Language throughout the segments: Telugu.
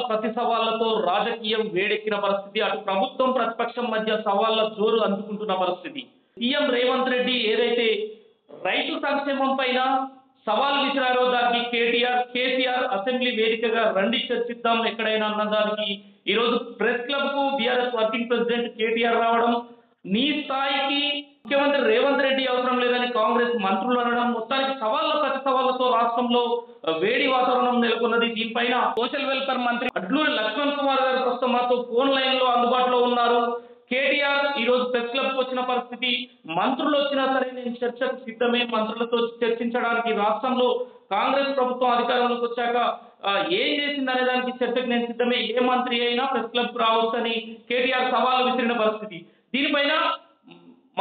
ప్రతి సవాళ్లతో రాజకీయం వేడెక్కిన పరిస్థితి. అటు ప్రభుత్వం ప్రతిపక్షం మధ్య సవాళ్ల జోరు అందుకుంటున్న పరిస్థితి. సీఎం రేవంత్ రెడ్డి ఏదైతే రైతు సంక్షేమం పైన సవాల్ విసిరారో దానికి కేసీఆర్ అసెంబ్లీ వేదికగా రండి చర్చిద్దాం ఎక్కడైనా అన్నదానికి ఈరోజు ప్రెస్ క్లబ్ కు బీఆర్ఎస్ వర్కింగ్ ప్రెసిడెంట్ కేటీఆర్ రావడం, నీ స్థాయికి ముఖ్యమంత్రి రేవంత్ రెడ్డి అవసరం లేదని కాంగ్రెస్ మంత్రులు అనడం, మొత్తానికి ప్రతి సవాళ్లతో రాష్ట్రంలో వేడి వాతావరణం నెలకొన్నది. దీనిపైన సోషల్ వెల్ఫేర్ మంత్రి అడ్లూరి లక్ష్మణ్ కుమార్ గారు ప్రస్తుతం మాతో ఫోన్ లైన్ లో అందుబాటులో ఉన్నారు. కేటీఆర్ ఈ రోజు ప్రెస్ క్లబ్ కు వచ్చిన పరిస్థితి, మంత్రులు వచ్చినా సరే నేను చర్చకు సిద్ధమే, మంత్రులతో చర్చించడానికి రాష్ట్రంలో కాంగ్రెస్ ప్రభుత్వం అధికారంలోకి వచ్చాక ఏం చేసిందనే దానికి చర్చకు నేను సిద్ధమే, ఏ మంత్రి అయినా ప్రెస్ క్లబ్ కు రావచ్చని కేటీఆర్ సవాలు విసిరిన పరిస్థితి. దీనిపైన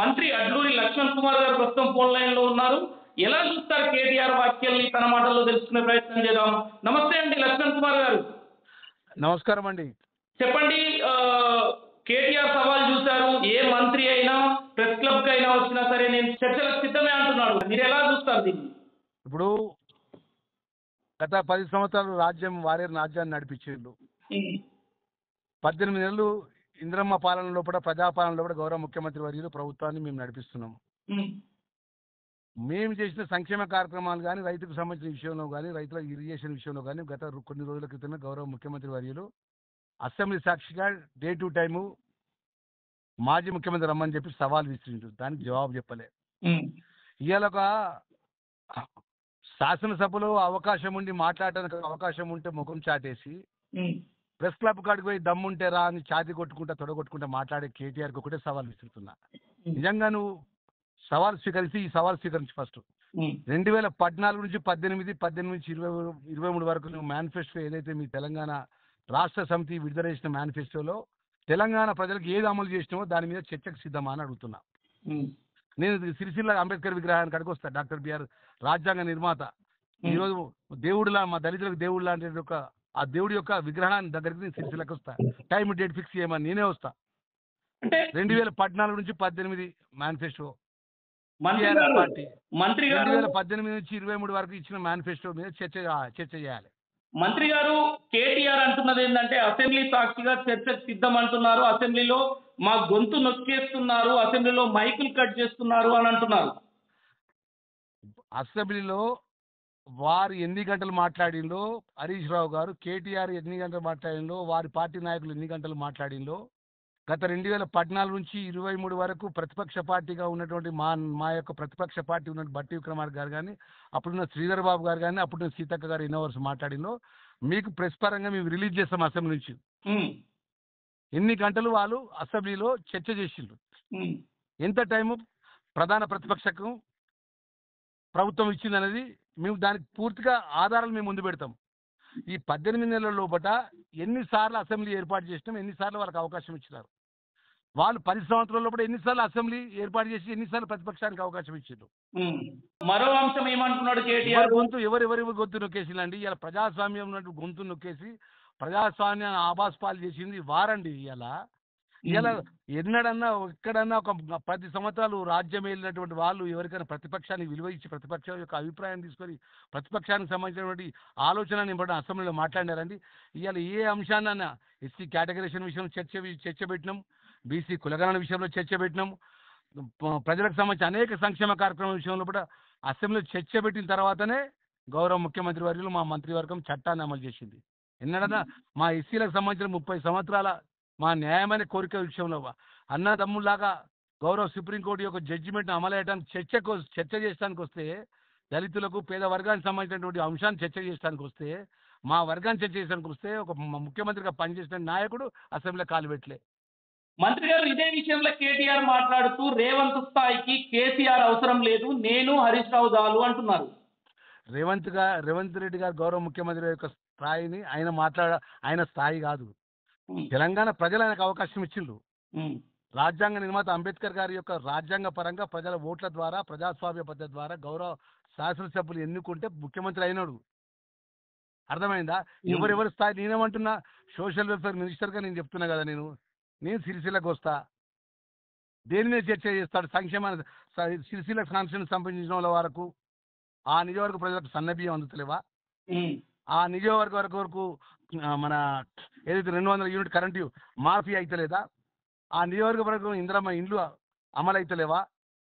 మంత్రి అడ్లూరి లక్ష్మణ్ కుమార్ గారు ప్రస్తుతం ఫోన్ లైన్ లో ఉన్నారు. ఎలా చూస్తారు కేటీఆర్ వ్యాఖ్యల్ని తన మాటల్లో తెలుసుకునే ప్రయత్నం చేద్దాం. నమస్తే అండి లక్ష్మణ్ కుమార్ గారు. నమస్కారం అండి. చెప్పండి, కేటీఆర్ సవాల్ చూశారు, ఏ మంత్రి అయినా ప్రెస్ క్లబ్ కి అయినా వచ్చినా సరే నేను చర్చలకు సిద్ధమే అంటున్నాడు. మీరు ఎలా చూస్తారు దీన్ని? ఇప్పుడు గత 10 సంవత్సరాలు రాజ్యాన్ని నడిపించారు. 18 నెలలు ఇంద్రమ్మ పాలన లోపల, ప్రజాపాలన లోపల గౌరవ ముఖ్యమంత్రి వర్యులు ప్రభుత్వాన్ని మేము నడిపిస్తున్నాం. మేము చేసిన సంక్షేమ కార్యక్రమాలు కానీ, రైతుకు సంబంధించిన విషయంలో కానీ, రైతుల ఇరిగేషన్ విషయంలో కానీ గత కొన్ని రోజుల క్రితమే గౌరవ ముఖ్యమంత్రి వర్యులు అసెంబ్లీ సాక్షిగా డే టు టైము మాజీ ముఖ్యమంత్రి రమ్మని చెప్పి సవాల్ విసిరిండు. దానికి జవాబు చెప్పలే. ఇవాళ ఒక శాసనసభలో అవకాశం ఉండి మాట్లాడడానికి అవకాశం ఉంటే ముఖం చాటేసి ప్రెస్ క్లబ్ కాడికి పోయి దమ్ముంటే రా అని ఛాతీ కొట్టుకుంటా తొడగొట్టుకుంటా మాట్లాడే కేటీఆర్కి ఒకటే సవాల్ విసురుతున్నా. నిజంగా నువ్వు సవాల్ స్వీకరించి ఈ సవాల్ స్వీకరించి ఫస్ట్ 2014 నుంచి 18 నుంచి 23 వరకు నువ్వు మేనిఫెస్టో ఏదైతే మీ తెలంగాణ రాష్ట్ర సమితి విడుదల చేసిన మేనిఫెస్టోలో తెలంగాణ ప్రజలకు ఏది అమలు చేసినావో దాని మీద చర్చకు సిద్ధమా అని అడుగుతున్నా. నేను సిరిసిల్ల అంబేద్కర్ విగ్రహానికి అడిగి వస్తా. డాక్టర్ బిఆర్ రాజ్యాంగ నిర్మాత ఈరోజు దేవుడులా, మా దళితులకు దేవుడు లాంటి ఒక ఆ దేవుడి యొక్క విగ్రహాన్ని దగ్గరికి నేను సిరిసిల్లకు వస్తా. టైం డేట్ ఫిక్స్ చేయమని నేనే వస్తా. 2014 నుంచి 18 మేనిఫెస్టో పార్టీ, 2018 నుంచి 23 వరకు ఇచ్చిన మేనిఫెస్టో మీద చర్చ చేయాలి. మంత్రి గారు కేటీఆర్ అంటున్నది ఏంటంటే అసెంబ్లీ సాక్షిగా చర్చకు సిద్ధం అంటున్నారు, అసెంబ్లీలో మా గొంతు నొక్కేస్తున్నారు, అసెంబ్లీలో మైకులు కట్ చేస్తున్నారు అని అంటున్నారు. అసెంబ్లీలో వారు ఎన్ని గంటలు మాట్లాడిందో, హరీష్ రావు గారు కేటీఆర్ ఎన్ని గంటలు మాట్లాడిందో, వారి పార్టీ నాయకులు ఎన్ని గంటలు మాట్లాడిందో, గత 2014 నుంచి 23 వరకు ప్రతిపక్ష పార్టీగా ఉన్నటువంటి మా యొక్క ప్రతిపక్ష పార్టీ ఉన్నటువంటి బట్టి విక్రమార్క గారు కానీ, అప్పుడున్న శ్రీధర్ బాబు గారు కానీ, అప్పుడున్న సీతక్క గారు ఎన్నో వర్షం మాట్లాడిందో మీకు ప్రెస్ పరంగా మేము రిలీజ్ చేస్తాం. అసెంబ్లీ నుంచి ఎన్ని గంటలు వాళ్ళు అసెంబ్లీలో చర్చ చేసిండ్రు, ఎంత టైము ప్రధాన ప్రతిపక్షకు ప్రభుత్వం ఇచ్చిందనేది మేము దానికి పూర్తిగా ఆధారాలు మేము ముందు పెడతాం. ఈ 18 నెలల లోపల ఎన్నిసార్లు అసెంబ్లీ ఏర్పాటు చేసినాం, ఎన్నిసార్లు వాళ్ళకి అవకాశం ఇచ్చినారు, వాళ్ళు 10 సంవత్సరాల లోపల ఎన్నిసార్లు అసెంబ్లీ ఏర్పాటు చేసి ఎన్నిసార్లు ప్రతిపక్షానికి అవకాశం ఇచ్చారు. మరో అంశం ఏమంటున్నాడు కేటీఆర్, ఎవరెవరి గొంతు నొక్కేసిందండి. ఇలా ప్రజాస్వామ్యం ఉన్నట్టు గొంతు నొక్కేసి ప్రజాస్వామ్యాన్ని ఆభాసపాలు చేసింది వారండి. ఇలా ఎన్నడన్నా ఎక్కడన్నా ఒక 10 సంవత్సరాలు రాజ్యం వెళ్ళినటువంటి వాళ్ళు ఎవరికైనా ప్రతిపక్షానికి విలువ ఇచ్చి ప్రతిపక్షం యొక్క అభిప్రాయం తీసుకొని ప్రతిపక్షానికి సంబంధించినటువంటి ఆలోచన నింపడం అసెంబ్లీలో మాట్లాడినారండి. ఇవాళ ఏ అంశాన్న ఎస్సీ కేటగరైజేషన్ విషయంలో చర్చ పెట్టినాం, బీసీ కులగణన విషయంలో చర్చ పెట్టినాం, ప్రజలకు సంబంధించి అనేక సంక్షేమ కార్యక్రమాల విషయంలో కూడా అసెంబ్లీలో చర్చ పెట్టిన తర్వాతనే గౌరవ ముఖ్యమంత్రి వర్యులు మా మంత్రివర్గం చట్టాన్ని అమలు చేసింది. ఎన్నడన్నా మా ఎస్సీలకు సంబంధించిన 30 సంవత్సరాల మా న్యాయమైన కోరిక విషయంలో అన్నదమ్ముల్లాగా గౌరవ సుప్రీంకోర్టు యొక్క జడ్జిమెంట్ను అమలయ్యడానికి చర్చ చేయడానికి వస్తే, దళితులకు పేద వర్గానికి సంబంధించినటువంటి అంశాన్ని చర్చ చేయడానికి వస్తే, మా వర్గాన్ని చర్చ చేయడానికి వస్తే ఒక ముఖ్యమంత్రిగా పనిచేసిన నాయకుడు అసెంబ్లీలో కాలు పెట్టలే. మంత్రి గారు ఇదే విషయంలో కేటీఆర్ మాట్లాడుతూ రేవంత్ స్థాయికి కేసీఆర్ అవసరం లేదు, నేను హరీష్ రావు చాలు అంటున్నారు. రేవంత్ రెడ్డి గారు గౌరవ ముఖ్యమంత్రి యొక్క స్థాయిని ఆయన స్థాయి కాదు. తెలంగాణ ప్రజలు ఆయనకు అవకాశం ఇచ్చిండ్రు. రాజ్యాంగ నిర్మాత అంబేద్కర్ గారి యొక్క రాజ్యాంగ పరంగా ప్రజల ఓట్ల ద్వారా, ప్రజాస్వామ్య పద్ధతి ద్వారా గౌరవ శాసనసభ్యులు ఎన్నుకుంటే ముఖ్యమంత్రి అయినాడు. అర్థమైందా? ఎవరెవరి స్థాయి నేనేమంటున్నా, సోషల్ వెల్ఫేర్ మినిస్టర్గా నేను చెప్తున్నా కదా, నేను సిరిసిల్లకు వస్తా, దేని మీద చర్చ చేస్తాడు, సంక్షేమాన్ని సిరిసిల్ల కాన్స్టిట్యూన్సీ సంబంధించిన వాళ్ళ వరకు ఆ నియోజకవర్గ ప్రజలకు సన్నబియ్యం అందుతలేవా, ఆ నియోజకవర్గం వరకు మన ఏదైతే 200 యూనిట్ కరెంటు మాఫీ అయితలేదా? ఆ నియోజకవర్గం ఇందిరమ్మ ఇండ్లు అమలైతలేవా?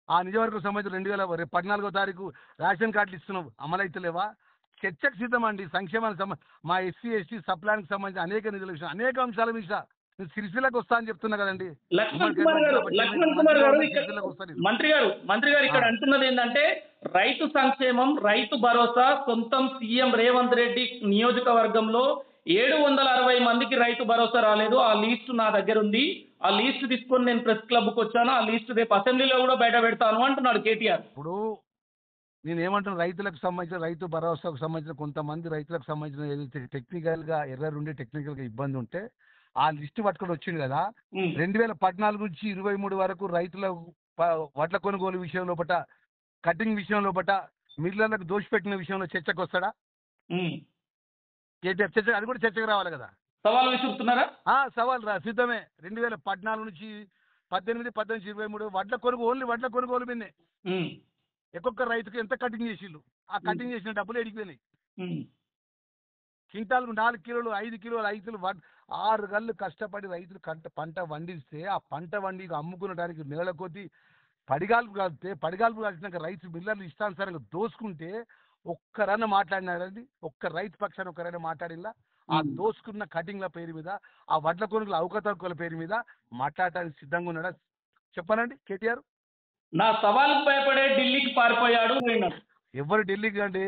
ఆ నియోజకవర్గం సంబంధించి 2014వ తారీఖు రేషన్ కార్డులు ఇస్తున్నావు అమలైతలేవా? చర్చకు సిద్ధమండి. సంక్షేమానికి మా ఎస్సీ ఎస్టీ సప్లానికి సంబంధించి అనేక నిధుల విషయం అనేక అంశాల మీద నేను సిరిసిల్లకు వస్తా అని చెప్తున్నా కదండి. లక్ష్మణ్ కుమార్ గారు ఇక్కడ సిరిసిల్లకు వస్తాను. మంత్రి గారు ఇక్కడ అంటున్నది ఏంటంటే రైతు సంక్షేమం, రైతు భరోసా సొంతం సీఎం రేవంత్ రెడ్డి నియోజకవర్గంలో 760 మందికి రైతు భరోసా రాలేదు. ఆ లిస్ట్ నా దగ్గర ఉంది. ఆ లిస్ట్ తీసుకొని నేను ప్రెస్ క్లబ్కి వచ్చాను. ఆ లిస్ట్ రేపు అసెంబ్లీలో కూడా బయట పెడతాను అంటున్నాడు కేటీఆర్. ఇప్పుడు నేను ఏమంటున్నా, రైతులకు సంబంధించిన రైతు భరోసాకు సంబంధించిన కొంతమంది రైతులకు సంబంధించిన ఏదైతే టెక్నికల్గా ఎర్రర్ ఉండి టెక్నికల్గా ఇబ్బంది ఉంటే ఆ లిస్ట్ పట్టుకొని వచ్చింది కదా. 2014 నుంచి 23 వరకు రైతుల వడ్ల కొనుగోలు విషయం లోపట, కటింగ్ విషయం లోపట, మిల్లర్లకు దోషిపెట్టిన విషయంలో చర్చకు వస్తాడా కేటీఆర్? చర్చ అది కూడా చర్చకు రావాలి కదా. సవాల్ విసురుతున్నారా? సవాల్ సిద్ధమే. 2014 నుంచి 18, 18, 23 వడ్ల కొనుగోలు మీదే ఒక్కొక్క రైతుకు ఎంత కటింగ్ చేసిళ్ళు, ఆ కటింగ్ చేసిన డబ్బులు ఎడిగిపోయినాయి. క్వింటాల్కు 4 కిలోలు 5 కిలోలు రైతులు 6 గళ్ళు కష్టపడి రైతులు పంట వండిస్తే ఆ పంట వండి అమ్ముకునడానికి నెలల కొద్దీ పడిగాల్పు కాల్చినాక రైతు మిల్లర్లు ఇష్టానుసారంగా దోసుకుంటే ఒక్కరన్నా మాట్లాడినారండి? ఒక్క రైతు పక్షాన్ని ఒక్కరైనా మాట్లాడిలా? ఆ దోసుకున్న కటింగ్ల పేరు మీద, ఆ వడ్ల కొనుగోలు అవకతవకల పేరు మీద మాట్లాడటానికి సిద్ధంగా ఉన్నాడా చెప్పానండి కేటీఆర్? నా సవాలుకు భయపడే ఢిల్లీకి పారిపోయాడు. ఎవరు ఢిల్లీకి అండి?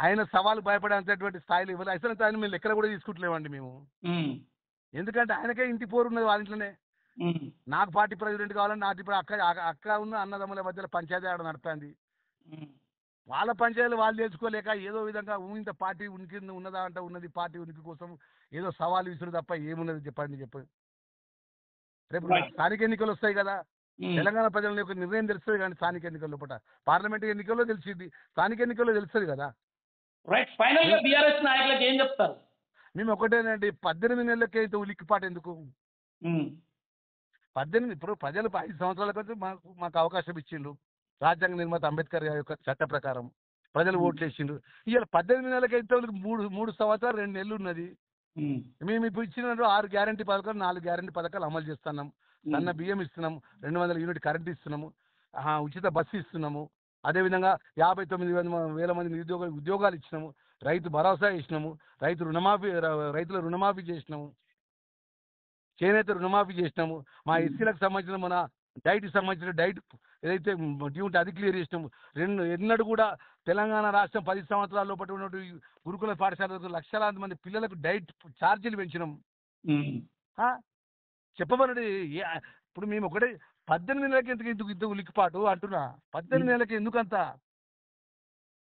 ఆయన సవాలు భయపడేంతటువంటి స్థాయిలో ఇవ్వాలి. అసలు ఆయన మేము లెక్కలు కూడా తీసుకుంటలేమండి మేము. ఎందుకంటే ఆయనకే ఇంటి పోరు ఉన్నది వాళ్ళ ఇంట్లోనే. నాకు పార్టీ ప్రెసిడెంట్ కావాలని నాకు ఇప్పుడు అక్క ఉన్న అన్నదమ్ముల మధ్యలో పంచాయతీ ఆడ నడుస్తుంది. వాళ్ళ పంచాయతీలు వాళ్ళు తెలుసుకోలేక ఏదో విధంగా ఇంత పార్టీ ఉనికి ఉన్నదా అంటే ఉన్నది, పార్టీ ఉనికి కోసం ఏదో సవాలు విసురు తప్ప ఏమున్నది చెప్పండి. రేపు స్థానిక ఎన్నికలు వస్తాయి కదా. తెలంగాణ ప్రజల యొక్క నిర్ణయం తెలుస్తుంది కానీ స్థానిక ఎన్నికల లోపల, పార్లమెంట్ ఎన్నికల్లో తెలిసింది, స్థానిక ఎన్నికల్లో తెలుస్తుంది కదా. రైట్, ఫైనల్ గా బీఆర్ఎస్ నాయకులకు ఏం చెప్తారు? మేము ఒకటేనండి, 18 నెలలకే ఇంత ఉలిక్కిపాటు ఎందుకు? 18 ఇప్పుడు ప్రజలు 5 సంవత్సరాల కొంచెం మాకు అవకాశం ఇచ్చిండ్రు. రాజ్యాంగ నిర్మాత అంబేద్కర్ యొక్క చట్ట ప్రకారం ప్రజలు ఓట్లు వేసిండ్రు. ఇవాళ 18 నెలలకి అయితే మూడు సంవత్సరాలు 2 నెలలు ఉన్నది. మేము ఇప్పుడు ఇచ్చిన 6 గ్యారంటీ పథకాలు 4 గ్యారంటీ పథకాలు అమలు చేస్తున్నాం. సన్న బియ్యం ఇస్తున్నాము, 200 యూనిట్ కరెంట్ ఇస్తున్నాము, ఉచిత బస్సు ఇస్తున్నాము, అదేవిధంగా 59,000 మంది ఉద్యోగాలు ఇచ్చినాము, రైతు భరోసా ఇచ్చినాము, రైతుల రుణమాఫీ చేసినాము, చేనేత రుణమాఫీ చేసినాము, మా ఎస్సీలకు సంబంధించిన మన డైట్కి సంబంధించిన డైట్ ఏదైతే డ్యూ ఉంటే అది క్లియర్ చేసినాము. ఎన్నడూ కూడా తెలంగాణ రాష్ట్రం 10 సంవత్సరాల లోపల ఉన్నటువంటి గురుకుల పాఠశాలకు లక్షలాది మంది పిల్లలకు డైట్ ఛార్జీలు పెంచినాము. చెప్పమనండి. ఇప్పుడు మేము ఒకటే 18 నెలలకి ఇంత ఉలిక్కిపాటు అంటున్నా. 18 నెలలకి ఎందుకంత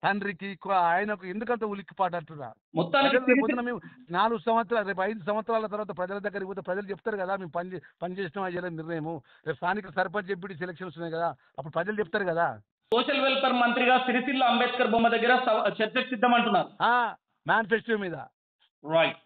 తండ్రికి ఆయనకు ఎందుకంత ఉలిక్కిపాటు అంటున్నా. పొద్దున మేము 4 సంవత్సరాలు, రేపు 5 సంవత్సరాల తర్వాత ప్రజల దగ్గరికి పోతే ప్రజలు చెప్తారు కదా మేము పని చేసినాం అయ్యేలా నిర్ణయము. రేపు స్థానిక సర్పంచ్ ఎంపీటీ సెలక్షన్స్ ఉన్నాయి కదా, అప్పుడు ప్రజలు చెప్తారు కదా. సోషల్ వెల్ఫేర్ మంత్రిగా సిరిసిల్ల అంబేద్కర్ బొమ్మ దగ్గర చర్చకు సిద్ధం అంటున్నారు మేనిఫెస్టో మీద. రైట్.